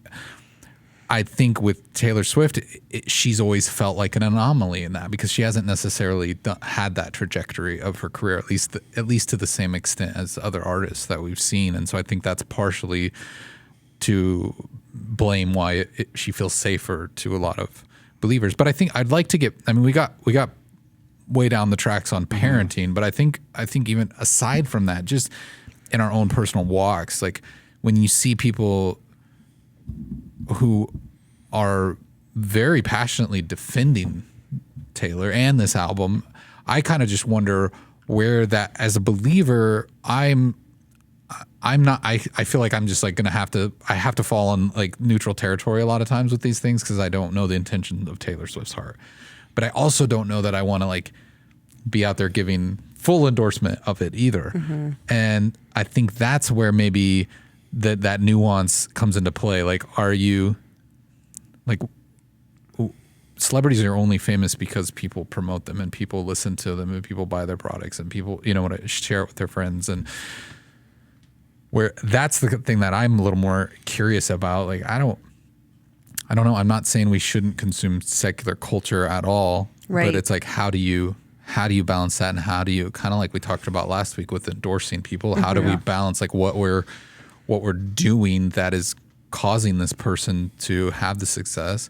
I think with Taylor Swift, she's always felt like an anomaly in that, because she hasn't necessarily had that trajectory of her career, at least to the same extent as other artists that we've seen. And so I think that's partially to blame why she feels safer to a lot of believers. But I think I'd like to we got way down the tracks on parenting, but I think even aside from that, just in our own personal walks, like when you see people who are very passionately defending Taylor and this album, I kind of just wonder where that, as a believer, I'm not, I feel like I'm just like I have to fall on like neutral territory a lot of times with these things, because I don't know the intention of Taylor Swift's heart. But I also don't know that I want to like be out there giving full endorsement of it either. And I think that's where maybe that nuance comes into play. Like, are you like, celebrities are only famous because people promote them and people listen to them and people buy their products and people, want to share it with their friends, and where that's the thing that I'm a little more curious about. Like, I don't know. I'm not saying we shouldn't consume secular culture at all, right? But it's like, how do you balance that, and how do you, kind of like we talked about last week with endorsing people, how do we balance like what we're doing that is causing this person to have the success,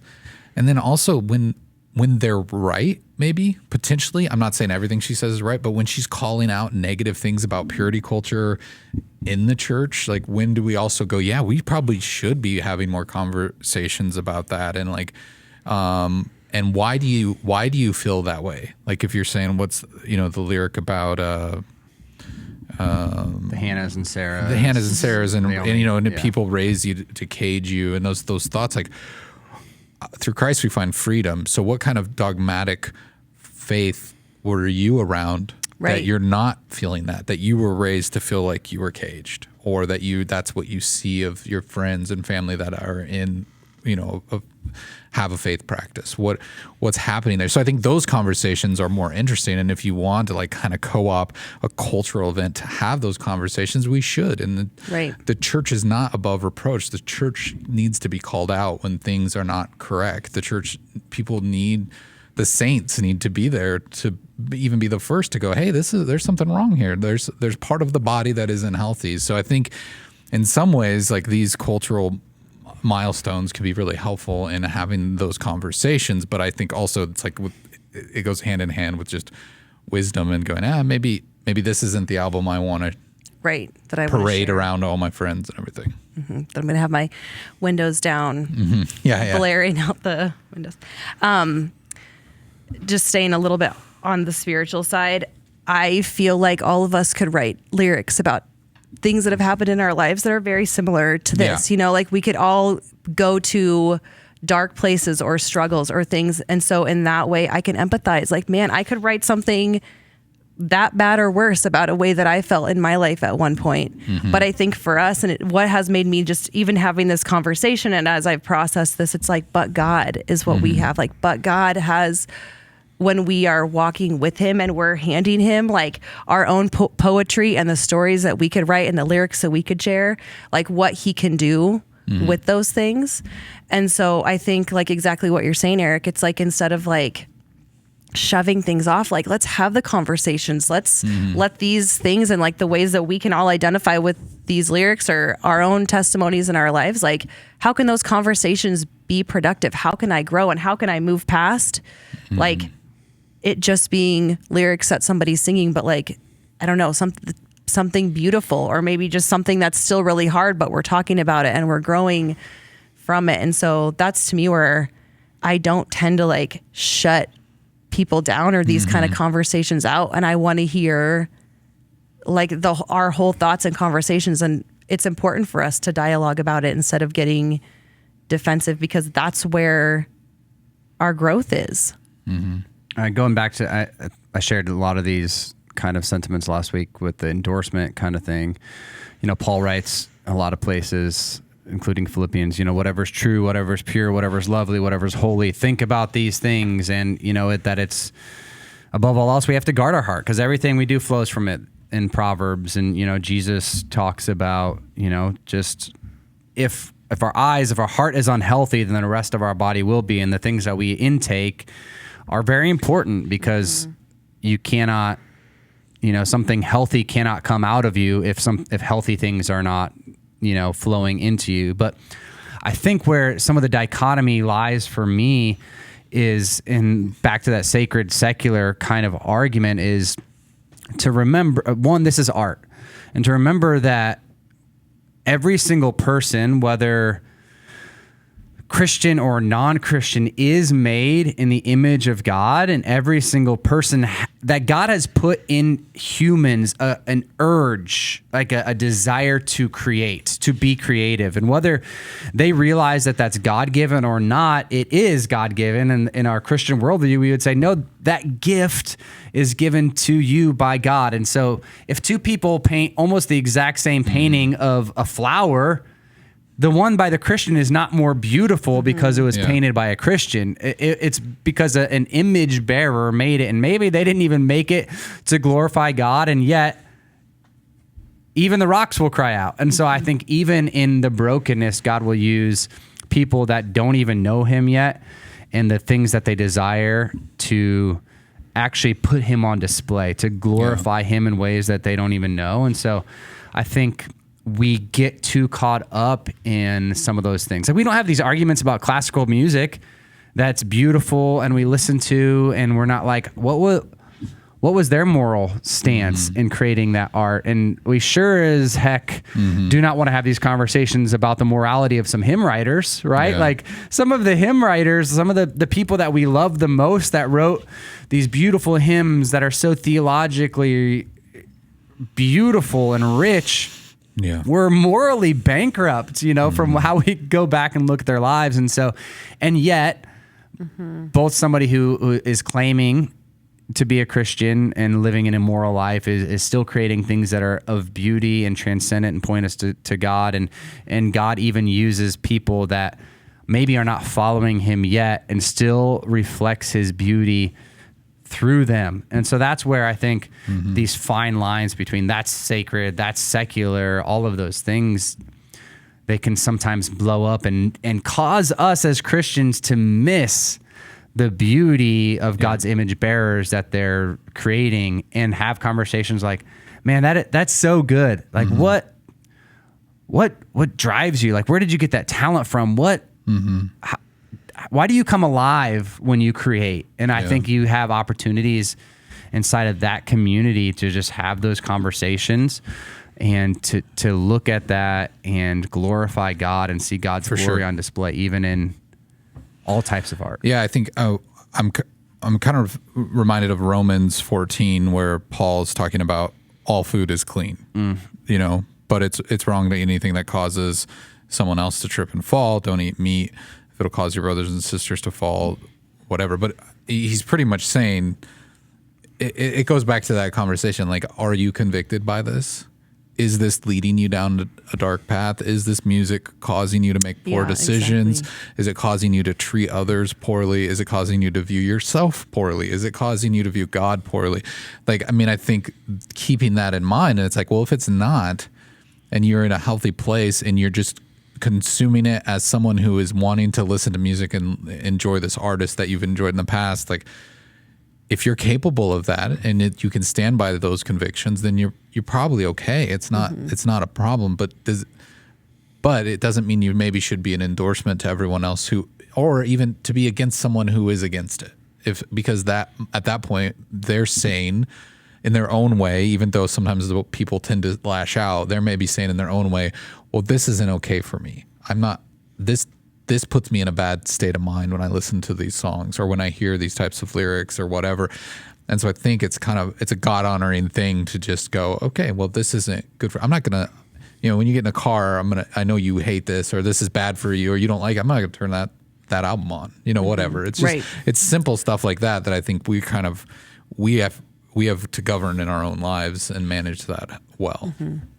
and then also when they're right, maybe potentially, I'm not saying everything she says is right, but when she's calling out negative things about purity culture in the church, like when do we also go, yeah, we probably should be having more conversations about that, and like, and why do you feel that way? Like if you're saying what's the lyric about the Hannahs and Sarahs, and people raise you to cage you, and those thoughts, like through Christ we find freedom. So what kind of dogmatic faith were you around, right, that you're not feeling that you were raised to feel like you were caged, or that's what you see of your friends and family that are in, have a faith practice? What's happening there? So I think those conversations are more interesting. And if you want to like kind of co-op a cultural event to have those conversations, we should. And the church is not above reproach. The church needs to be called out when things are not correct. The church, the saints need to be there to even be the first to go, hey, there's something wrong here. There's part of the body that isn't healthy. So I think in some ways, like these cultural milestones can be really helpful in having those conversations, but I think also it's like it goes hand in hand with just wisdom and going, maybe this isn't the album I want to that I parade around all my friends and everything. That I'm going to have my windows down, blaring out the windows. Just staying a little bit on the spiritual side, I feel like all of us could write lyrics about things that have happened in our lives that are very similar to this. Like we could all go to dark places or struggles or things. And so in that way I can empathize. Like, man, I could write something that bad or worse about a way that I felt in my life at one point. But I think for us, and what has made me just even having this conversation, and as I've processed this, it's like, but God is what we have. Like, but God has, when we are walking with him and we're handing him like our own poetry and the stories that we could write and the lyrics that we could share, like what he can do with those things. And so I think like exactly what you're saying, Eric, it's like, instead of like shoving things off, like let's have the conversations. Let's let these things and like the ways that we can all identify with these lyrics or our own testimonies in our lives, like how can those conversations be productive? How can I grow, and how can I move past like it just being lyrics that somebody's singing, but like, I don't know, something beautiful, or maybe just something that's still really hard, but we're talking about it and we're growing from it. And so that's to me where I don't tend to like shut people down or these kind of conversations out. And I want to hear like our whole thoughts and conversations. And it's important for us to dialogue about it instead of getting defensive, because that's where our growth is. Going back to, I shared a lot of these kind of sentiments last week with the endorsement kind of thing. Paul writes a lot of places, including Philippians, whatever's true, whatever's pure, whatever's lovely, whatever's holy, think about these things. And, that it's above all else, we have to guard our heart because everything we do flows from it in Proverbs. And, Jesus talks about, just if our heart is unhealthy, then the rest of our body will be. And the things that we intake are very important because you cannot, something healthy cannot come out of you if healthy things are not, flowing into you. But I think where some of the dichotomy lies for me is back to that sacred secular kind of argument is to remember, one, this is art, and to remember that every single person, whether Christian or non-Christian, is made in the image of God, and every single person that God has put in humans an urge, like a desire to create, to be creative. And whether they realize that that's God-given or not, it is God-given. And in our Christian worldview, we would say, no, that gift is given to you by God. And so if two people paint almost the exact same painting of a flower, the one by the Christian is not more beautiful because it was painted by a Christian. It's because an image bearer made it, and maybe they didn't even make it to glorify God, and yet even the rocks will cry out. And so I think even in the brokenness, God will use people that don't even know him yet and the things that they desire to actually put him on display, to glorify him in ways that they don't even know. And so I think we get too caught up in some of those things. Like, we don't have these arguments about classical music that's beautiful and we listen to, and we're not like, what was their moral stance in creating that art? And we sure as heck do not want to have these conversations about the morality of some hymn writers, right? Yeah. Like some of the hymn writers, some of the people that we love the most that wrote these beautiful hymns that are so theologically beautiful and rich, we're morally bankrupt, from how we go back and look at their lives. And so, and yet both somebody who is claiming to be a Christian and living an immoral life is still creating things that are of beauty and transcendent and point us to God. And God even uses people that maybe are not following him yet and still reflects his beauty through them. And so that's where I think these fine lines between that's sacred, that's secular, all of those things, they can sometimes blow up and cause us as Christians to miss the beauty of God's image bearers that they're creating and have conversations like, man, that's so good. Like what drives you? Like, where did you get that talent from? Why do you come alive when you create? And I think you have opportunities inside of that community to just have those conversations and to look at that and glorify God and see God's glory on display, even in all types of art. Yeah, I think I'm kind of reminded of Romans 14, where Paul's talking about all food is clean, but it's wrong to eat anything that causes someone else to trip and fall. Don't eat meat if it'll cause your brothers and sisters to fall, whatever. But he's pretty much saying, it goes back to that conversation. Like, are you convicted by this? Is this leading you down a dark path? Is this music causing you to make poor decisions? Exactly. Is it causing you to treat others poorly? Is it causing you to view yourself poorly? Is it causing you to view God poorly? Like, I mean, I think keeping that in mind, and it's like, well, if it's not, and you're in a healthy place and you're just consuming it as someone who is wanting to listen to music and enjoy this artist that you've enjoyed in the past, like, if you're capable of that and you can stand by those convictions, then you're probably okay. It's not a problem. But it doesn't mean you maybe should be an endorsement to everyone else or even to be against someone who is against it. Because that at that point they're saying in their own way, even though sometimes the people tend to lash out, they may be saying in their own way, well, this isn't okay for me. I'm not this puts me in a bad state of mind when I listen to these songs or when I hear these types of lyrics or whatever. And so I think it's a God honoring thing to just go, okay, well, this isn't good I'm not going to, when you get in a car, I know you hate this or this is bad for you or you don't like it. I'm not going to turn that that album on, you know, whatever. It's just, Right. it's simple stuff like that I think we have to govern in our own lives and manage that well.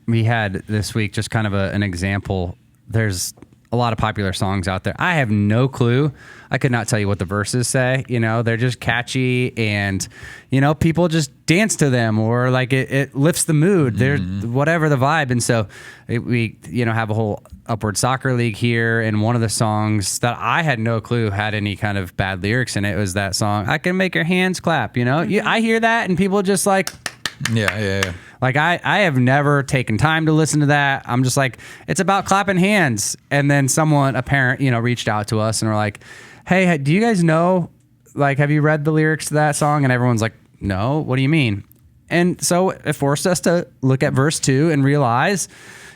We had this week just kind of an example. There's a lot of popular songs out there. I have no clue. I could not tell you what the verses say. You know, they're just catchy, and you know, people just dance to them, or like it lifts the mood. They're whatever the vibe. And so we, you know, have a whole Upward Soccer League here, and one of the songs that I had no clue had any kind of bad lyrics in it was that song, "I Can Make Your Hands Clap." You know, I hear that, and people just like. Yeah. Like I have never taken time to listen to that. I'm just like, it's about clapping hands. And then a parent, you know, reached out to us and were like, "Hey, do you guys know, like, have you read the lyrics to that song?" And everyone's like, "No, what do you mean?" And so it forced us to look at verse 2 and realize,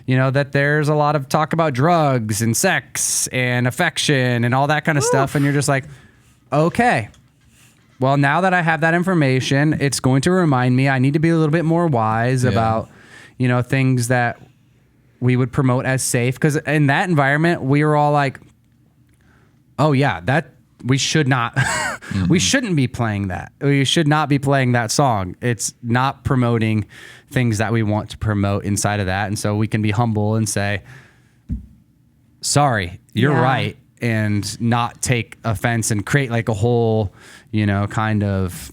you know, that there's a lot of talk about drugs and sex and affection and all that kind of stuff. And you're just like, okay. Well, now that I have that information, it's going to remind me I need to be a little bit more wise about, you know, things that we would promote as safe. Because in that environment, we were all like, "Oh yeah, that we should not, we shouldn't be playing that. We should not be playing that song. It's not promoting things that we want to promote inside of that." And so we can be humble and say, "Sorry, you're right," and not take offense and create like a whole, you know, kind of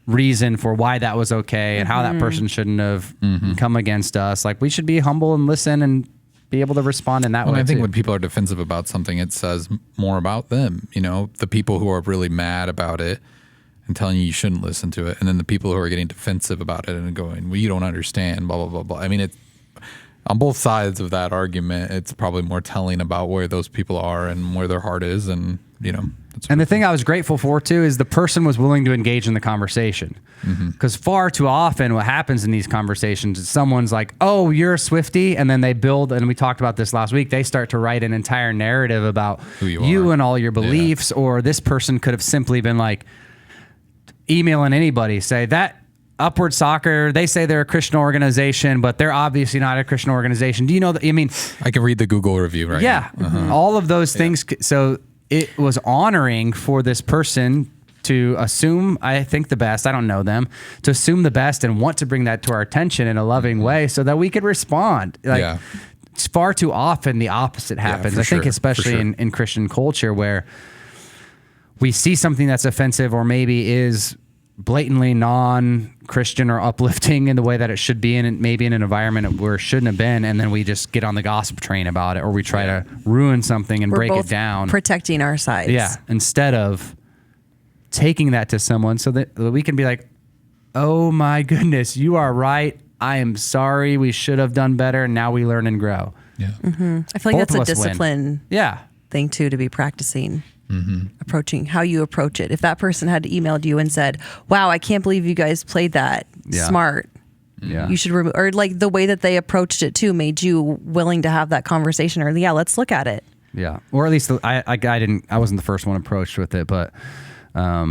reason for why that was okay and how that person shouldn't have come against us. Like, we should be humble and listen and be able to respond in that way. I think too. when people are defensive about something, it says more about them. You know, the people who are really mad about it and telling you shouldn't listen to it, and then the people who are getting defensive about it and going, "Well, you don't understand," blah blah blah blah. I mean, it's on both sides of that argument. It's probably more telling about where those people are and where their heart is, and you know. And the thing I was grateful for too is the person was willing to engage in the conversation, because far too often what happens in these conversations is someone's like, "Oh, you're a Swiftie," and then they build, and we talked about this last week, they start to write an entire narrative about who you are and all your beliefs. Or this person could have simply been like emailing anybody, say that Upward Soccer, they say they're a Christian organization, but they're obviously not a Christian organization. Do you know that? I mean, I can read the Google review right now. all of those things. So it was honoring for this person to assume, I think, the best. I don't know them, to assume the best and want to bring that to our attention in a loving way so that we could respond. Like, it's far too often the opposite happens. I think especially in Christian culture, where we see something that's offensive or maybe is blatantly non-Christian or uplifting in the way that it should be, and maybe in an environment where it shouldn't have been, and then we just get on the gossip train about it, or we try to ruin something and break it down. Protecting our sides. Yeah, instead of taking that to someone so that we can be like, "Oh my goodness, you are right. I am sorry. We should have done better. And now we learn and grow." Yeah. I feel like Both of that's a us win. discipline Yeah. thing too, to be practicing. Approaching how you approach it. If that person had emailed you and said, "Wow, I can't believe you guys played that," smart. Yeah. You should remove, or like the way that they approached it too made you willing to have that conversation, or let's look at it. Yeah. Or at least I wasn't the first one approached with it, but I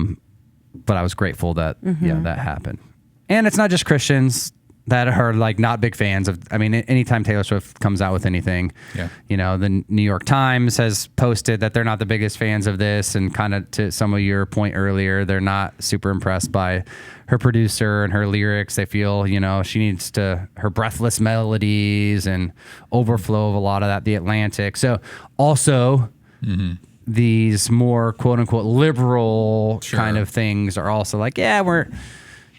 was grateful that, that happened. And it's not just Christians that are like not big fans of, I mean, anytime Taylor Swift comes out with anything, you know, the New York Times has posted that they're not the biggest fans of this, and kind of to some of your point earlier, they're not super impressed by her producer and her lyrics. They feel, you know, she needs her breathless melodies and overflow of a lot of that, The Atlantic. So also these more quote unquote liberal kind of things are also like,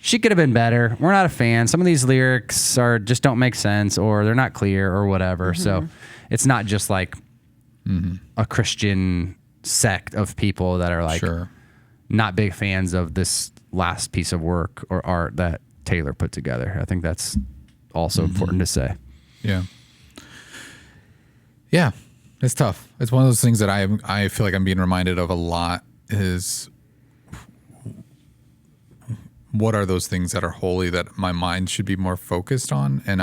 she could have been better. We're not a fan. Some of these lyrics just don't make sense, or they're not clear, or whatever. So it's not just like a Christian sect of people that are like not big fans of this last piece of work or art that Taylor put together. I think that's also important to say. Yeah. Yeah. It's tough. It's one of those things that I feel like I'm being reminded of a lot is, what are those things that are holy that my mind should be more focused on, and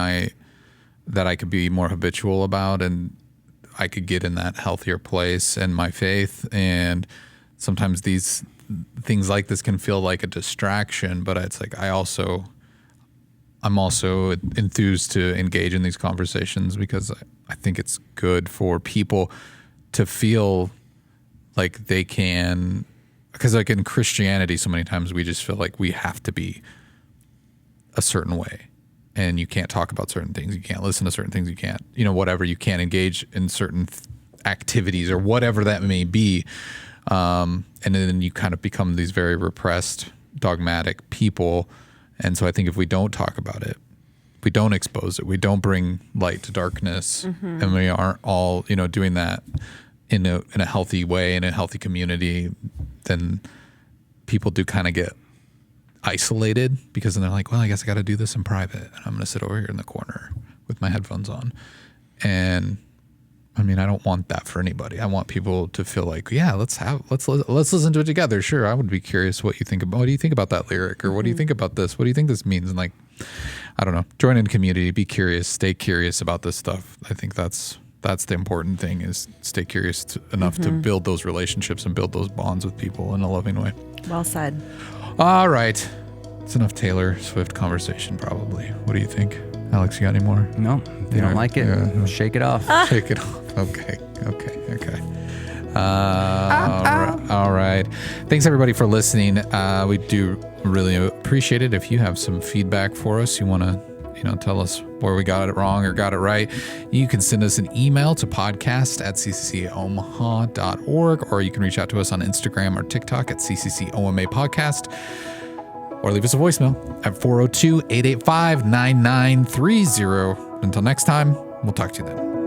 that I could be more habitual about, and I could get in that healthier place in my faith. And sometimes these things like this can feel like a distraction, but it's like I'm also enthused to engage in these conversations, because I think it's good for people to feel like they can, because like in Christianity, so many times we just feel like we have to be a certain way, and you can't talk about certain things, you can't listen to certain things, you can't, whatever, you can't engage in certain activities or whatever that may be. And then you kind of become these very repressed, dogmatic people. And so I think if we don't talk about it, we don't expose it, we don't bring light to darkness, and we aren't all, doing that in a healthy way, in a healthy community, then people do kind of get isolated, because then they're like, well, I guess I got to do this in private, and I'm going to sit over here in the corner with my headphones on. And I mean, I don't want that for anybody. I want people to feel like, yeah, let's listen to it together. Sure, I would be curious what you think about. What do you think about that lyric, or what do you think about this? What do you think this means? And like, I don't know. Join in community. Be curious. Stay curious about this stuff. I think that's the important thing, is stay curious enough to build those relationships and build those bonds with people in a loving way. Well said. All right, it's enough Taylor Swift conversation. Probably. What do you think, Alex? You got any more? No, if you don't like it, shake it off. Shake it off. Okay. All right. Thanks everybody for listening. We do really appreciate it. If you have some feedback for us, you want to, tell us where we got it wrong or got it right, you can send us an email to podcast@cccomaha.org, or you can reach out to us on Instagram or TikTok at CCCOMA Podcast, or leave us a voicemail at 402-885-9930. Until next time, we'll talk to you then.